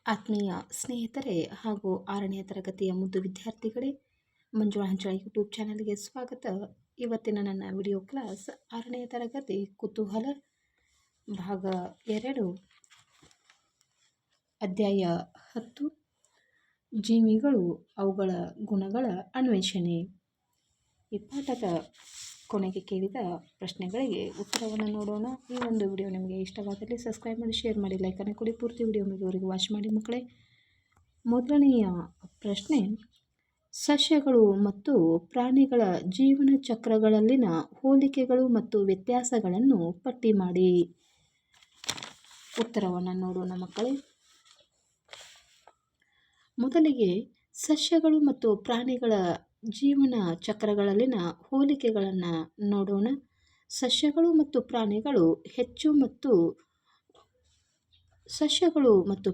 ಆತ್ಮೀಯ ಸ್ನೇಹಿತರೆ ಹಾಗೂ 6ನೇ ತರಗತಿಯ ಮುದ್ದು ವಿದ್ಯಾರ್ಥಿಗಳೇ, ಮಂಜುಳಾ ಹಂಚಳ ಯೂಟ್ಯೂಬ್ ಚಾನಲ್ಗೆ ಸ್ವಾಗತ. ಇವತ್ತಿನ ನನ್ನ ವಿಡಿಯೋ ಕ್ಲಾಸ್ 6ನೇ ತರಗತಿ ಕುತೂಹಲ ಭಾಗ 2 ಅಧ್ಯಾಯ 10 ಜೀವಿಗಳು ಅವುಗಳ ಗುಣಗಳ ಅನ್ವೇಷಣೆ. ಈ ಪಾಠದ ಕೊನೆಗೆ ಕೇಳಿದ ಪ್ರಶ್ನೆಗಳಿಗೆ ಉತ್ತರವನ್ನು ನೋಡೋಣ. ಈ ಒಂದು ವಿಡಿಯೋ ನಿಮಗೆ ಇಷ್ಟವಾದಲ್ಲಿ ಸಬ್ಸ್ಕ್ರೈಬ್ ಮಾಡಿ, ಶೇರ್ ಮಾಡಿ, ಲೈಕನ್ನು ಕೊಡಿ. ಪೂರ್ತಿ ವಿಡಿಯೋ ಮುಗಿಯುವವರೆಗೂ ವಾಚ್ ಮಾಡಿ ಮಕ್ಕಳೇ. ಮೊದಲನೆಯ ಪ್ರಶ್ನೆ, ಸಸ್ಯಗಳು ಮತ್ತು ಪ್ರಾಣಿಗಳ ಜೀವನ ಚಕ್ರಗಳಲ್ಲಿನ ಹೋಲಿಕೆಗಳು ಮತ್ತು ವ್ಯತ್ಯಾಸಗಳನ್ನು ಪಟ್ಟಿ ಮಾಡಿ. ಉತ್ತರವನ್ನು ನೋಡೋಣ ಮಕ್ಕಳೇ. ಮೊದಲಿಗೆ ಸಸ್ಯಗಳು ಮತ್ತು ಪ್ರಾಣಿಗಳ ಜೀವನ ಚಕ್ರಗಳಲ್ಲಿನ ಹೋಲಿಕೆಗಳನ್ನು ನೋಡೋಣ. ಸಸ್ಯಗಳು ಮತ್ತು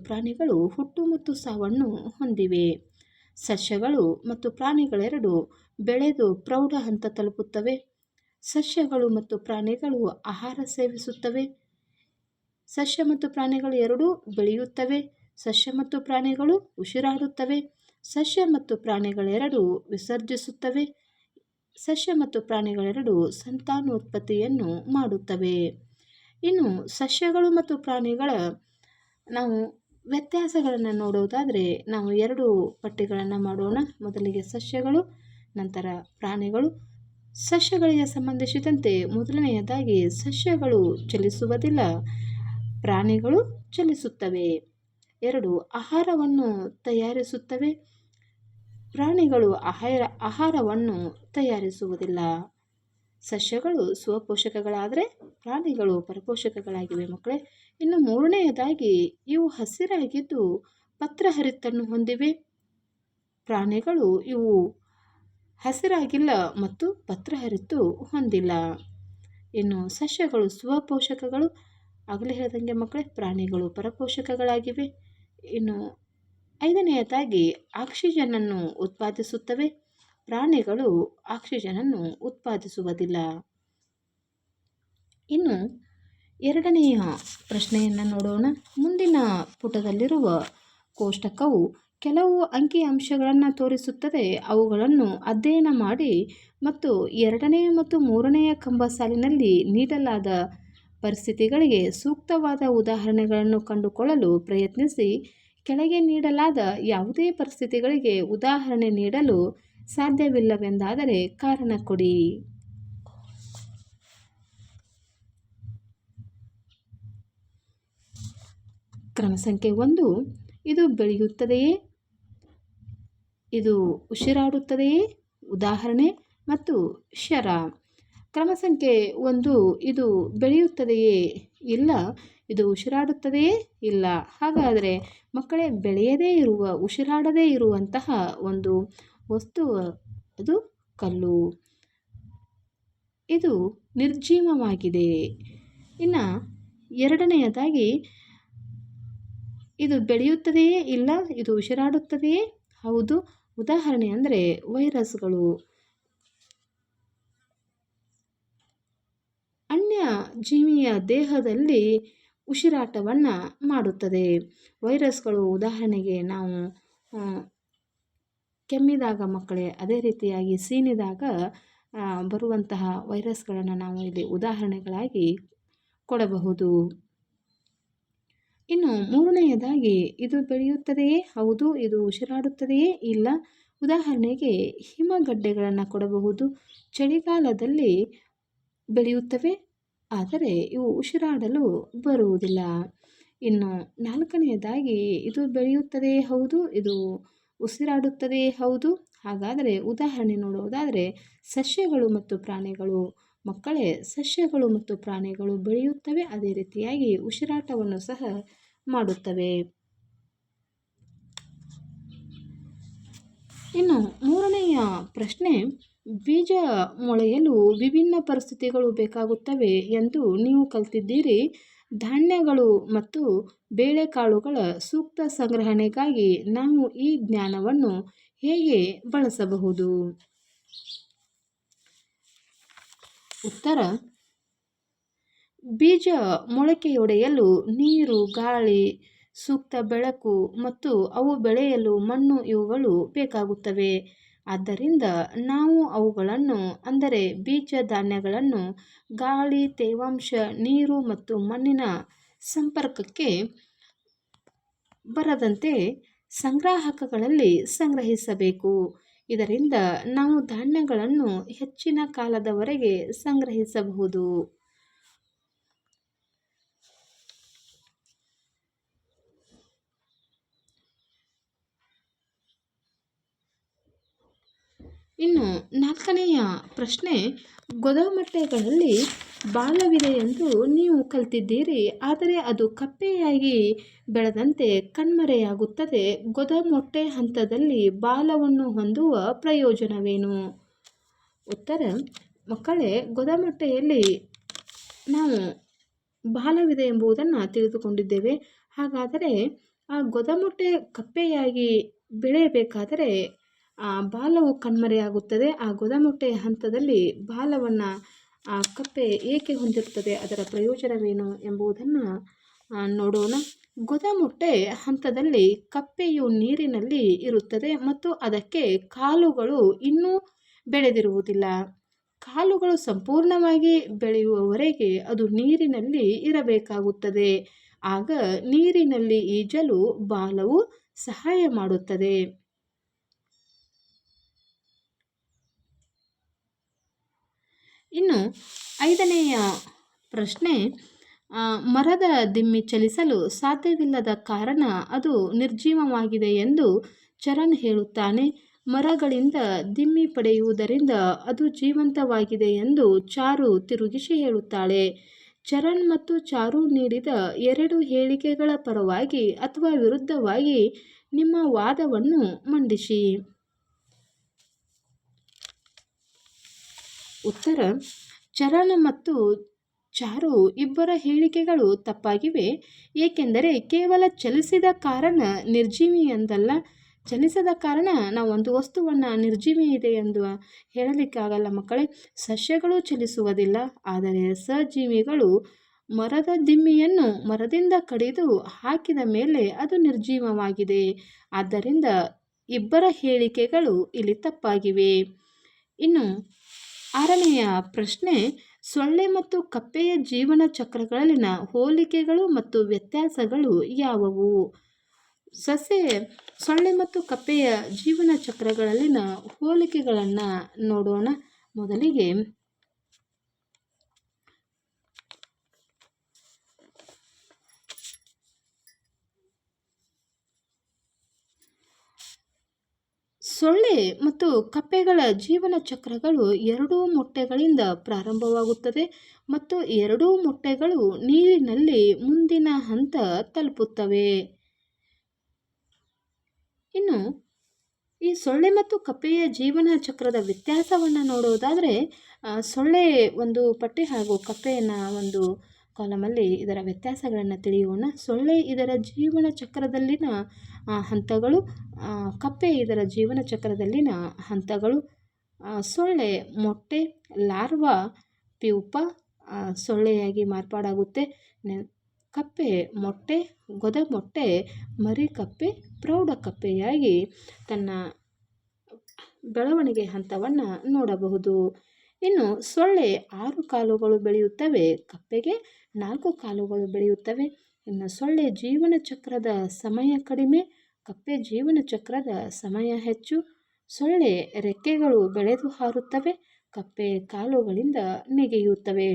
ಪ್ರಾಣಿಗಳು ಹುಟ್ಟು ಮತ್ತು ಸಾವನ್ನು ಹೊಂದಿವೆ. ಸಸ್ಯಗಳು ಮತ್ತು ಪ್ರಾಣಿಗಳೆರಡು ಬೆಳೆದು ಪ್ರೌಢ ಹಂತ ತಲುಪುತ್ತವೆ. ಸಸ್ಯಗಳು ಮತ್ತು ಪ್ರಾಣಿಗಳು ಆಹಾರ ಸೇವಿಸುತ್ತವೆ. ಸಸ್ಯ ಮತ್ತು ಪ್ರಾಣಿಗಳು ಎರಡೂ ಬೆಳೆಯುತ್ತವೆ. ಸಸ್ಯ ಮತ್ತು ಪ್ರಾಣಿಗಳು ಉಸಿರಾಡುತ್ತವೆ. ಸಸ್ಯ ಮತ್ತು ಪ್ರಾಣಿಗಳೆರಡು ವಿಸರ್ಜಿಸುತ್ತವೆ. ಸಸ್ಯ ಮತ್ತು ಪ್ರಾಣಿಗಳೆರಡು ಸಂತಾನೋತ್ಪತ್ತಿಯನ್ನು ಮಾಡುತ್ತವೆ. ಇನ್ನು ಸಸ್ಯಗಳು ಮತ್ತು ಪ್ರಾಣಿಗಳ ನಾವು ವ್ಯತ್ಯಾಸಗಳನ್ನು ನೋಡೋದಾದರೆ ನಾವು ಎರಡು ಪಟ್ಟಿಗಳನ್ನು ಮಾಡೋಣ. ಮೊದಲಿಗೆ ಸಸ್ಯಗಳು, ನಂತರ ಪ್ರಾಣಿಗಳು. ಸಸ್ಯಗಳಿಗೆ ಸಂಬಂಧಿಸಿದಂತೆ ಮೊದಲನೆಯದಾಗಿ ಸಸ್ಯಗಳು ಚಲಿಸುವುದಿಲ್ಲ, ಪ್ರಾಣಿಗಳು ಚಲಿಸುತ್ತವೆ. ಎರಡು, ಆಹಾರವನ್ನು ತಯಾರಿಸುತ್ತವೆ. ಪ್ರಾಣಿಗಳು ಆಹಾರವನ್ನು ತಯಾರಿಸುವುದಿಲ್ಲ. ಸಸ್ಯಗಳು ಸ್ವಪೋಷಕಗಳಾದರೆ ಪ್ರಾಣಿಗಳು ಪರಪೋಷಕಗಳಾಗಿವೆ ಮಕ್ಕಳೇ. ಇನ್ನು ಮೂರನೆಯದಾಗಿ ಇವು ಹಸಿರಾಗಿದ್ದು ಪತ್ರಹರಿತನ್ನು ಹೊಂದಿವೆ. ಪ್ರಾಣಿಗಳು ಇವು ಹಸಿರಾಗಿಲ್ಲ ಮತ್ತು ಪತ್ರಹರಿತು ಹೊಂದಿಲ್ಲ. ಇನ್ನು ಸಸ್ಯಗಳು ಸ್ವಪೋಷಕಗಳು, ಆಗಲೇ ಹೇಳಿದಂಗೆ ಮಕ್ಕಳೇ, ಪ್ರಾಣಿಗಳು ಪರಪೋಷಕಗಳಾಗಿವೆ. ಇನ್ನು ಐದನೆಯದಾಗಿ ಆಕ್ಸಿಜನನ್ನು ಉತ್ಪಾದಿಸುತ್ತವೆ. ಪ್ರಾಣಿಗಳು ಆಕ್ಸಿಜನನ್ನು ಉತ್ಪಾದಿಸುವುದಿಲ್ಲ. ಇನ್ನು ಎರಡನೆಯ ಪ್ರಶ್ನೆಯನ್ನು ನೋಡೋಣ. ಮುಂದಿನ ಪುಟದಲ್ಲಿರುವ ಕೋಷ್ಟಕವು ಕೆಲವು ಅಂಕಿಅಂಶಗಳನ್ನು ತೋರಿಸುತ್ತದೆ. ಅವುಗಳನ್ನು ಅಧ್ಯಯನ ಮಾಡಿ ಮತ್ತು ಎರಡನೆಯ ಮತ್ತು ಮೂರನೆಯ ಕಂಬ ಸಾಲಿನಲ್ಲಿ ನೀಡಲಾದ ಪರಿಸ್ಥಿತಿಗಳಿಗೆ ಸೂಕ್ತವಾದ ಉದಾಹರಣೆಗಳನ್ನು ಕಂಡುಕೊಳ್ಳಲು ಪ್ರಯತ್ನಿಸಿ. ಕೆಳಗೆ ನೀಡಲಾದ ಯಾವುದೇ ಪರಿಸ್ಥಿತಿಗಳಿಗೆ ಉದಾಹರಣೆ ನೀಡಲು ಸಾಧ್ಯವಿಲ್ಲವೆಂದಾದರೆ ಕಾರಣ ಕೊಡಿ. ಕ್ರಮ ಸಂಖ್ಯೆ 1, ಇದು ಬೆಳೆಯುತ್ತದೆಯೇ, ಇದು ಉಸಿರಾಡುತ್ತದೆಯೇ, ಉದಾಹರಣೆ ಮತ್ತು ಶರ. ಕ್ರಮ ಸಂಖ್ಯೆ 1, ಇದು ಬೆಳೆಯುತ್ತದೆಯೇ, ಇಲ್ಲ. ಇದು ಉಸಿರಾಡುತ್ತದೆಯೇ, ಇಲ್ಲ. ಹಾಗಾದರೆ ಮಕ್ಕಳೇ, ಬೆಳೆಯದೇ ಇರುವ, ಉಸಿರಾಡದೇ ಇರುವಂತಹ ಒಂದು ವಸ್ತು ಅದು ಕಲ್ಲು. ಇದು ನಿರ್ಜೀವವಾಗಿದೆ. ಇನ್ನು ಎರಡನೆಯದಾಗಿ, ಇದು ಬೆಳೆಯುತ್ತದೆಯೇ, ಇಲ್ಲ. ಇದು ಉಸಿರಾಡುತ್ತದೆಯೇ, ಹೌದು. ಉದಾಹರಣೆ ಅಂದರೆ ವೈರಸ್ಗಳು. ಅನ್ಯ ಜೀವಿಯ ದೇಹದಲ್ಲಿ ಉಸಿರಾಟವನ್ನು ಮಾಡುತ್ತದೆ. ವೈರಸ್ಗಳು ಉದಾಹರಣೆಗೆ ನಾವು ಕೆಮ್ಮಿದಾಗ ಮಕ್ಕಳೇ, ಅದೇ ರೀತಿಯಾಗಿ ಸೀನಿದಾಗ ಬರುವಂತಹ ವೈರಸ್ಗಳನ್ನು ನಾವು ಇಲ್ಲಿ ಉದಾಹರಣೆಗಳಾಗಿ ಕೊಡಬಹುದು. ಇನ್ನು ಮೂರನೆಯದಾಗಿ, ಇದು ಬೆಳೆಯುತ್ತದೆಯೇ, ಹೌದು. ಇದು ಉಸಿರಾಡುತ್ತದೆಯೇ, ಇಲ್ಲ. ಉದಾಹರಣೆಗೆ ಹಿಮಗಡ್ಡೆಗಳನ್ನು ಕೊಡಬಹುದು. ಚಳಿಗಾಲದಲ್ಲಿ ಬೆಳೆಯುತ್ತವೆ, ಆದರೆ ಇವು ಉಸಿರಾಡಲು ಬರುವುದಿಲ್ಲ. ಇನ್ನು ನಾಲ್ಕನೆಯದಾಗಿ, ಇದು ಬೆಳೆಯುತ್ತದೆಯೇ, ಹೌದು. ಇದು ಉಸಿರಾಡುತ್ತದೆಯೇ, ಹೌದು. ಹಾಗಾದರೆ ಉದಾಹರಣೆ ನೋಡುವುದಾದರೆ ಸಸ್ಯಗಳು ಮತ್ತು ಪ್ರಾಣಿಗಳು. ಮಕ್ಕಳೇ, ಸಸ್ಯಗಳು ಮತ್ತು ಪ್ರಾಣಿಗಳು ಬೆಳೆಯುತ್ತವೆ, ಅದೇ ರೀತಿಯಾಗಿ ಉಸಿರಾಟವನ್ನು ಸಹ ಮಾಡುತ್ತವೆ. ಇನ್ನು ಮೂರನೆಯ ಪ್ರಶ್ನೆ, ಬೀಜ ಮೊಳೆಯಲು ವಿಭಿನ್ನ ಪರಿಸ್ಥಿತಿಗಳು ಬೇಕಾಗುತ್ತವೆ ಎಂದು ನೀವು ಕಲಿತಿದ್ದೀರಿ. ಧಾನ್ಯಗಳು ಮತ್ತು ಬೇಳೆಕಾಳುಗಳ ಸೂಕ್ತ ಸಂಗ್ರಹಣೆಗಾಗಿ ನಾವು ಈ ಜ್ಞಾನವನ್ನು ಹೇಗೆ ಬಳಸಬಹುದು? ಉತ್ತರ, ಬೀಜ ಮೊಳಕೆಯೊಡೆಯಲು ನೀರು, ಗಾಳಿ, ಸೂಕ್ತ ಬೆಳಕು ಮತ್ತು ಅವು ಬೆಳೆಯಲು ಮಣ್ಣು ಇವುಗಳು ಬೇಕಾಗುತ್ತವೆ. ಆದ್ದರಿಂದ ನಾವು ಅವುಗಳನ್ನು ಅಂದರೆ ಬೀಜ ಧಾನ್ಯಗಳನ್ನು ಗಾಳಿ, ತೇವಾಂಶ, ನೀರು ಮತ್ತು ಮಣ್ಣಿನ ಸಂಪರ್ಕಕ್ಕೆ ಬರದಂತೆ ಸಂಗ್ರಾಹಕಗಳಲ್ಲಿ ಸಂಗ್ರಹಿಸಬೇಕು. ಇದರಿಂದ ನಾವು ಧಾನ್ಯಗಳನ್ನು ಹೆಚ್ಚಿನ ಕಾಲದವರೆಗೆ ಸಂಗ್ರಹಿಸಬಹುದು. ಇನ್ನು 4ನೆಯ ಪ್ರಶ್ನೆ, ಗೊದಮಟ್ಟೆಗಳಲ್ಲಿ ಬಾಲವಿದೆ ಎಂದು ನೀವು ಕಲಿತಿದ್ದೀರಿ, ಆದರೆ ಅದು ಕಪ್ಪೆಯಾಗಿ ಬೆಳೆದಂತೆ ಕಣ್ಮರೆಯಾಗುತ್ತದೆ. ಗೊದಮೊಟ್ಟೆ ಹಂತದಲ್ಲಿ ಬಾಲವನ್ನು ಹೊಂದುವ ಪ್ರಯೋಜನವೇನು? ಉತ್ತರ, ಮಕ್ಕಳೇ, ಗೊದಮೊಟ್ಟೆಯಲ್ಲಿ ನಾವು ಬಾಲವಿದೆ ಎಂಬುದನ್ನು ತಿಳಿದುಕೊಂಡಿದ್ದೇವೆ. ಹಾಗಾದರೆ ಆ ಗೊದಮೊಟ್ಟೆ ಕಪ್ಪೆಯಾಗಿ ಬೆಳೆಯಬೇಕಾದರೆ ಆ ಬಾಲವು ಕಣ್ಮರೆಯಾಗುತ್ತದೆ. ಆ ಗೊದಮೊಟ್ಟೆಯ ಹಂತದಲ್ಲಿ ಬಾಲವನ್ನು ಆ ಕಪ್ಪೆ ಏಕೆ ಹೊಂದಿರುತ್ತದೆ, ಅದರ ಪ್ರಯೋಜನವೇನು ಎಂಬುದನ್ನು ನೋಡೋಣ. ಗೊದಮೊಟ್ಟೆ ಹಂತದಲ್ಲಿ ಕಪ್ಪೆಯು ನೀರಿನಲ್ಲಿ ಇರುತ್ತದೆ ಮತ್ತು ಅದಕ್ಕೆ ಕಾಲುಗಳು ಇನ್ನೂ ಬೆಳೆದಿರುವುದಿಲ್ಲ. ಕಾಲುಗಳು ಸಂಪೂರ್ಣವಾಗಿ ಬೆಳೆಯುವವರೆಗೆ ಅದು ನೀರಿನಲ್ಲಿ ಇರಬೇಕಾಗುತ್ತದೆ. ಆಗ ನೀರಿನಲ್ಲಿ ಈಜಲು ಬಾಲವು ಸಹಾಯ ಮಾಡುತ್ತದೆ. ಇನ್ನು 5ನೆಯ ಪ್ರಶ್ನೆ, ಮರದ ದಿಮ್ಮಿ ಚಲಿಸಲು ಸಾಧ್ಯವಿಲ್ಲದ ಕಾರಣ ಅದು ನಿರ್ಜೀವವಾಗಿದೆ ಎಂದು ಚರಣ್ ಹೇಳುತ್ತಾನೆ. ಮರಗಳಿಂದ ದಿಮ್ಮಿ ಪಡೆಯುವುದರಿಂದ ಅದು ಜೀವಂತವಾಗಿದೆ ಎಂದು ಚಾರು ತಿರುಗಿಸಿ ಹೇಳುತ್ತಾಳೆ. ಚರಣ್ ಮತ್ತು ಚಾರು ನೀಡಿದ 2 ಹೇಳಿಕೆಗಳ ಪರವಾಗಿ ಅಥವಾ ವಿರುದ್ಧವಾಗಿ ನಿಮ್ಮ ವಾದವನ್ನು ಮಂಡಿಸಿ. ಉತ್ತರ, ಚರಣ್ ಮತ್ತು ಚಾರು ಇಬ್ಬರ ಹೇಳಿಕೆಗಳು ತಪ್ಪಾಗಿವೆ. ಏಕೆಂದರೆ ಕೇವಲ ಚಲಿಸಿದ ಕಾರಣ ನಿರ್ಜೀವಿ ಎಂದಲ್ಲ. ಚಲಿಸದ ಕಾರಣ ನಾವು ಒಂದು ವಸ್ತುವನ್ನು ನಿರ್ಜೀವಿ ಇದೆ ಎಂದು ಹೇಳಲಿಕ್ಕಾಗಲ್ಲ ಮಕ್ಕಳೇ. ಸಸ್ಯಗಳು ಚಲಿಸುವುದಿಲ್ಲ, ಆದರೆ ಸಜೀವಿಗಳು ಮರದ ದಿಮ್ಮಿಯನ್ನು ಮರದಿಂದ ಕಡಿದು ಹಾಕಿದ ಮೇಲೆ ಅದು ನಿರ್ಜೀವವಾಗಿದೆ. ಆದ್ದರಿಂದ ಇಬ್ಬರ ಹೇಳಿಕೆಗಳು ಇಲ್ಲಿ ತಪ್ಪಾಗಿವೆ. ಇನ್ನು 6ನೆಯ ಪ್ರಶ್ನೆ, ಸೊಳ್ಳೆ ಮತ್ತು ಕಪ್ಪೆಯ ಜೀವನ ಚಕ್ರಗಳಲ್ಲಿನ ಹೋಲಿಕೆಗಳು ಮತ್ತು ವ್ಯತ್ಯಾಸಗಳು ಯಾವುವು? ಸೊಳ್ಳೆ ಮತ್ತು ಕಪ್ಪೆಯ ಜೀವನ ಚಕ್ರಗಳಲ್ಲಿನ ಹೋಲಿಕೆಗಳನ್ನು ನೋಡೋಣ. ಮೊದಲಿಗೆ ಸೊಳ್ಳೆ ಮತ್ತು ಕಪ್ಪೆಗಳ ಜೀವನ ಚಕ್ರಗಳು 2 ಮೊಟ್ಟೆಗಳಿಂದ ಪ್ರಾರಂಭವಾಗುತ್ತದೆ ಮತ್ತು 2 ಮೊಟ್ಟೆಗಳು ನೀರಿನಲ್ಲಿ ಮುಂದಿನ ಹಂತ ತಲುಪುತ್ತವೆ. ಇನ್ನು ಈ ಸೊಳ್ಳೆ ಮತ್ತು ಕಪ್ಪೆಯ ಜೀವನ ಚಕ್ರದ ವ್ಯತ್ಯಾಸವನ್ನು ನೋಡೋದಾದರೆ, ಸೊಳ್ಳೆ ಒಂದು ಪಟ್ಟಿ ಹಾಗೂ ಕಪ್ಪೆಯನ್ನು ಒಂದು ಕಾಲಮಲ್ಲಿ ಇದರ ವ್ಯತ್ಯಾಸಗಳನ್ನು ತಿಳಿಯೋಣ. ಸೊಳ್ಳೆ ಇದರ ಜೀವನ ಚಕ್ರದಲ್ಲಿನ ಹಂತಗಳು, ಕಪ್ಪೆ ಇದರ ಜೀವನ ಚಕ್ರದಲ್ಲಿನ ಹಂತಗಳು. ಸೊಳ್ಳೆ ಮೊಟ್ಟೆ, ಲಾರ್ವಾ, ಪ್ಯೂಪ, ಸೊಳ್ಳೆಯಾಗಿ ಮಾರ್ಪಾಡಾಗುತ್ತೆ. ಕಪ್ಪೆ ಮೊಟ್ಟೆ, ಗೊದಮೊಟ್ಟೆ, ಮರಿಕಪ್ಪೆ, ಪ್ರೌಢಕಪ್ಪೆಯಾಗಿ ತನ್ನ ಬೆಳವಣಿಗೆ ಹಂತವನ್ನು ನೋಡಬಹುದು. ಇನ್ನು ಸೊಳ್ಳೆ 6 ಕಾಲುಗಳು ಬೆಳೆಯುತ್ತವೆ, ಕಪ್ಪೆಗೆ 4 ಕಾಲುಗಳು ಬೆಳೆಯುತ್ತವೆ. ಇನ್ನು ಸೊಳ್ಳೆ ಜೀವನ ಚಕ್ರದ ಸಮಯ ಕಡಿಮೆ, ಕಪ್ಪೆ ಜೀವನ ಚಕ್ರದ ಸಮಯ ಹೆಚ್ಚು. ಸೊಳ್ಳೆ ರೆಕ್ಕೆಗಳು ಬೆಳೆದು ಹಾರುತ್ತವೆ, ಕಪ್ಪೆ ಕಾಲುಗಳಿಂದ ನೆಗೆಯುತ್ತವೆ.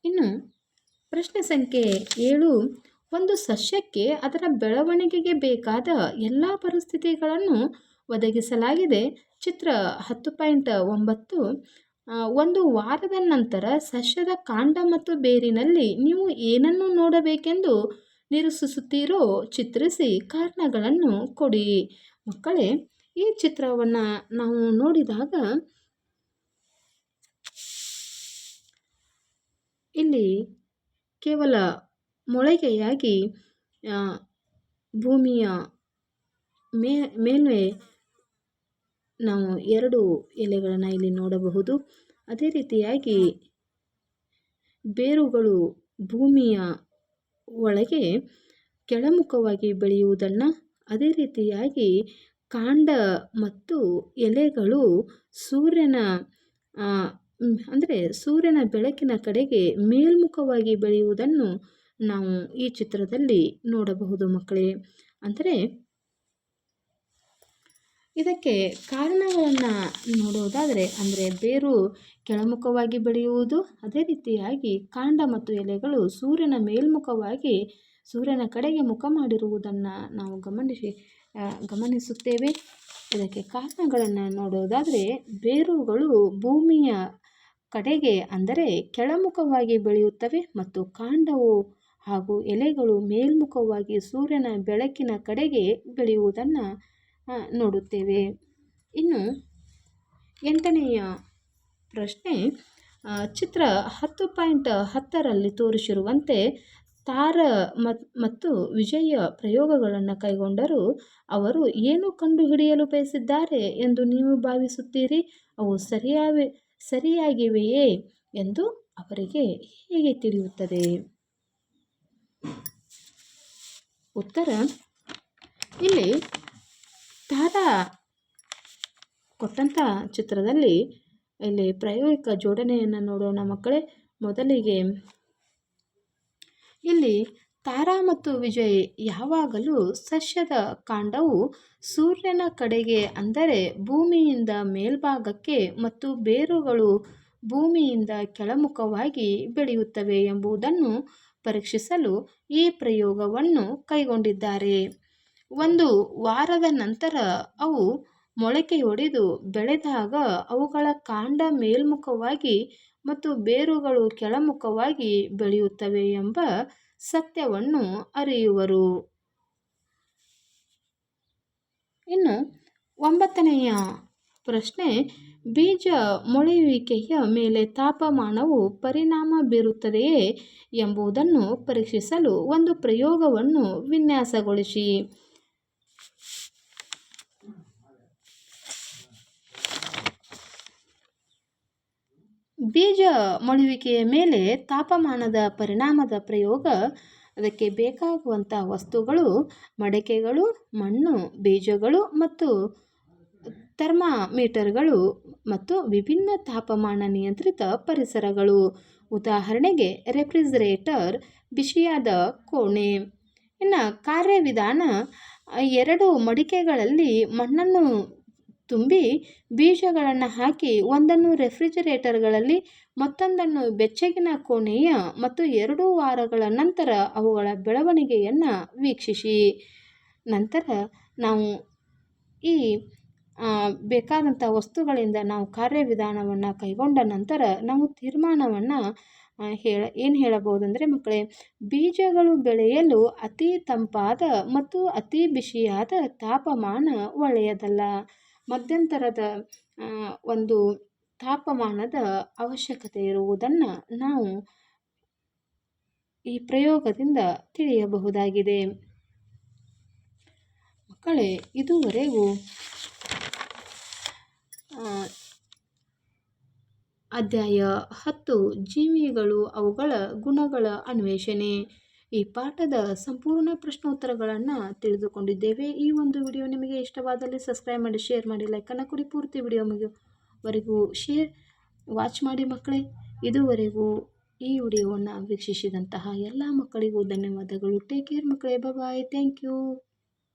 ಇನ್ನು ಪ್ರಶ್ನೆ ಸಂಖ್ಯೆ 7, ಒಂದು ಸಸ್ಯಕ್ಕೆ ಅದರ ಬೆಳವಣಿಗೆಗೆ ಬೇಕಾದ ಎಲ್ಲ ಪರಿಸ್ಥಿತಿಗಳನ್ನು ಒದಗಿಸಲಾಗಿದೆ. ಚಿತ್ರ 10.9. ಒಂದು ವಾರದ ನಂತರ ಸಸ್ಯದ ಕಾಂಡ ಮತ್ತು ಬೇರಿನಲ್ಲಿ ನೀವು ಏನನ್ನು ನೋಡಬೇಕೆಂದು ನಿರೀಕ್ಷಿಸುತ್ತೀರೋ ಚಿತ್ರಿಸಿ, ಕಾರಣಗಳನ್ನು ಕೊಡಿ. ಮಕ್ಕಳೇ, ಈ ಚಿತ್ರವನ್ನು ನಾವು ನೋಡಿದಾಗ ಇಲ್ಲಿ ಕೇವಲ ಮೊಳಕೆಯಾಗಿ ಭೂಮಿಯ ಮೇಲೆ ನಾವು 2 ಎಲೆಗಳನ್ನು ಇಲ್ಲಿ ನೋಡಬಹುದು. ಅದೇ ರೀತಿಯಾಗಿ ಬೇರುಗಳು ಭೂಮಿಯ ಒಳಗೆ ಕೆಳಮುಖವಾಗಿ ಬೆಳೆಯುವುದನ್ನು, ಅದೇ ರೀತಿಯಾಗಿ ಕಾಂಡ ಮತ್ತು ಎಲೆಗಳು ಸೂರ್ಯನ ಅಂದರೆ ಸೂರ್ಯನ ಬೆಳಕಿನ ಕಡೆಗೆ ಮೇಲ್ಮುಖವಾಗಿ ಬೆಳೆಯುವುದನ್ನು ನಾವು ಈ ಚಿತ್ರದಲ್ಲಿ ನೋಡಬಹುದು ಮಕ್ಕಳೇ. ಅಂದರೆ ಇದಕ್ಕೆ ಕಾರಣಗಳನ್ನು ನೋಡುವುದಾದರೆ, ಅಂದರೆ ಬೇರು ಕೆಳಮುಖವಾಗಿ ಬೆಳೆಯುವುದು, ಅದೇ ರೀತಿಯಾಗಿ ಕಾಂಡ ಮತ್ತು ಎಲೆಗಳು ಸೂರ್ಯನ ಮೇಲ್ಮುಖವಾಗಿ ಸೂರ್ಯನ ಕಡೆಗೆ ಮುಖ ಮಾಡಿರುವುದನ್ನು ನಾವು ಗಮನಿಸುತ್ತೇವೆ. ಇದಕ್ಕೆ ಕಾರಣಗಳನ್ನು ನೋಡುವುದಾದರೆ, ಬೇರುಗಳು ಭೂಮಿಯ ಕಡೆಗೆ ಅಂದರೆ ಕೆಳಮುಖವಾಗಿ ಬೆಳೆಯುತ್ತವೆ ಮತ್ತು ಕಾಂಡವು ಹಾಗೂ ಎಲೆಗಳು ಮೇಲ್ಮುಖವಾಗಿ ಸೂರ್ಯನ ಬೆಳಕಿನ ಕಡೆಗೆ ಬೆಳೆಯುವುದನ್ನು ನೋಡುತ್ತೇವೆ. ಇನ್ನು 8ನೆಯ ಪ್ರಶ್ನೆ, ಚಿತ್ರ 10.10ರಲ್ಲಿ ತೋರಿಸಿರುವಂತೆ ತಾರ ಮತ್ತು ವಿಜಯ ಪ್ರಯೋಗಗಳನ್ನು ಕೈಗೊಂಡರು. ಅವರು ಏನು ಕಂಡುಹಿಡಿಯಲು ಬಯಸಿದ್ದಾರೆ ಎಂದು ನೀವು ಭಾವಿಸುತ್ತೀರಿ? ಅವು ಸರಿಯಾಗಿವೆಯೇ ಎಂದು ಅವರಿಗೆ ಹೇಗೆ ತಿಳಿಯುತ್ತದೆ? ಉತ್ತರ, ಇಲ್ಲಿ ತಾರಾ ಕೊಟ್ಟಂಥ ಚಿತ್ರದಲ್ಲಿ ಇಲ್ಲಿ ಪ್ರಾಯೋಗಿಕ ಜೋಡಣೆಯನ್ನು ನೋಡೋಣ ಮಕ್ಕಳೇ. ಮೊದಲಿಗೆ ಇಲ್ಲಿ ತಾರಾ ಮತ್ತು ವಿಜಯ್ ಯಾವಾಗಲೂ ಸಸ್ಯದ ಕಾಂಡವು ಸೂರ್ಯನ ಕಡೆಗೆ ಅಂದರೆ ಭೂಮಿಯಿಂದ ಮೇಲ್ಭಾಗಕ್ಕೆ ಮತ್ತು ಬೇರುಗಳು ಭೂಮಿಯಿಂದ ಕೆಳಮುಖವಾಗಿ ಬೆಳೆಯುತ್ತವೆ ಎಂಬುದನ್ನು ಪರೀಕ್ಷಿಸಲು ಈ ಪ್ರಯೋಗವನ್ನು ಕೈಗೊಂಡಿದ್ದಾರೆ. 1 ವಾರದ ನಂತರ ಅವು ಮೊಳಕೆಯೊಡೆದು ಬೆಳೆದಾಗ ಅವುಗಳ ಕಾಂಡ ಮೇಲ್ಮುಖವಾಗಿ ಮತ್ತು ಬೇರುಗಳು ಕೆಳಮುಖವಾಗಿ ಬೆಳೆಯುತ್ತವೆ ಎಂಬ ಸತ್ಯವನ್ನು ಅರಿಯುವರು. ಇನ್ನು 9ನೆಯ ಪ್ರಶ್ನೆ, ಬೀಜ ಮೊಳೆಯುವಿಕೆಯ ಮೇಲೆ ತಾಪಮಾನವು ಪರಿಣಾಮ ಬೀರುತ್ತದೆಯೇ ಎಂಬುದನ್ನು ಪರೀಕ್ಷಿಸಲು ಒಂದು ಪ್ರಯೋಗವನ್ನು ವಿನ್ಯಾಸಗೊಳಿಸಿ. ಬೀಜ ಮೊಳೆಯುವಿಕೆಯ ಮೇಲೆ ತಾಪಮಾನದ ಪರಿಣಾಮದ ಪ್ರಯೋಗ. ಅದಕ್ಕೆ ಬೇಕಾಗುವಂಥ ವಸ್ತುಗಳು ಮಡಕೆಗಳು, ಮಣ್ಣು, ಬೀಜಗಳು ಮತ್ತು ಥರ್ಮಾಮೀಟರ್ಗಳು ಮತ್ತು ವಿಭಿನ್ನ ತಾಪಮಾನ ನಿಯಂತ್ರಿತ ಪರಿಸರಗಳು. ಉದಾಹರಣೆಗೆ ರೆಫ್ರಿಜರೇಟರ್, ಬಿಸಿಯಾದ ಕೋಣೆ. ಇನ್ನು ಕಾರ್ಯವಿಧಾನ, 2 ಮಡಿಕೆಗಳಲ್ಲಿ ಮಣ್ಣನ್ನು ತುಂಬಿ ಬೀಜಗಳನ್ನು ಹಾಕಿ ಒಂದನ್ನು ರೆಫ್ರಿಜರೇಟರ್ಗಳಲ್ಲಿ ಮತ್ತೊಂದನ್ನು ಬೆಚ್ಚಗಿನ ಕೋಣೆಯ ಮತ್ತು 2 ವಾರಗಳ ನಂತರ ಅವುಗಳ ಬೆಳವಣಿಗೆಯನ್ನು ವೀಕ್ಷಿಸಿ. ನಂತರ ನಾವು ಈ ಬೇಕಾದಂಥ ವಸ್ತುಗಳಿಂದ ನಾವು ಕಾರ್ಯವಿಧಾನವನ್ನು ಕೈಗೊಂಡ ನಂತರ ನಾವು ತೀರ್ಮಾನವನ್ನು ಏನು ಹೇಳಬಹುದು ಅಂದರೆ ಮಕ್ಕಳೇ, ಬೀಜಗಳು ಬೆಳೆಯಲು ಅತಿ ತಂಪಾದ ಮತ್ತು ಅತಿ ಬಿಸಿಯಾದ ತಾಪಮಾನ ಒಳ್ಳೆಯದಲ್ಲ. ಮಧ್ಯಂತರದ ಒಂದು ತಾಪಮಾನದ ಅವಶ್ಯಕತೆ ಇರುವುದನ್ನು ನಾವು ಈ ಪ್ರಯೋಗದಿಂದ ತಿಳಿಯಬಹುದಾಗಿದೆ. ಮಕ್ಕಳೇ, ಇದುವರೆಗೂ ಅಧ್ಯಾಯ 10 ಜೀವಿಗಳು ಅವುಗಳ ಗುಣಗಳ ಅನ್ವೇಷಣೆ ಈ ಪಾಠದ ಸಂಪೂರ್ಣ ಪ್ರಶ್ನೋತ್ತರಗಳನ್ನು ತಿಳಿದುಕೊಂಡಿದ್ದೇವೆ. ಈ ಒಂದು ವಿಡಿಯೋ ನಿಮಗೆ ಇಷ್ಟವಾದಲ್ಲಿ ಸಬ್ಸ್ಕ್ರೈಬ್ ಮಾಡಿ, ಶೇರ್ ಮಾಡಿ, ಲೈಕನ್ನು ಕೊಡಿ. ಪೂರ್ತಿ ವಿಡಿಯೋವರೆಗೂ ವಾಚ್ ಮಾಡಿ ಮಕ್ಕಳೇ. ಇದುವರೆಗೂ ಈ ವಿಡಿಯೋವನ್ನು ವೀಕ್ಷಿಸಿದಂತಹ ಎಲ್ಲ ಮಕ್ಕಳಿಗೂ ಧನ್ಯವಾದಗಳು. ಟೇಕ್ ಕೇರ್ ಮಕ್ಕಳೇ. ಬಾಯ್. Thank you.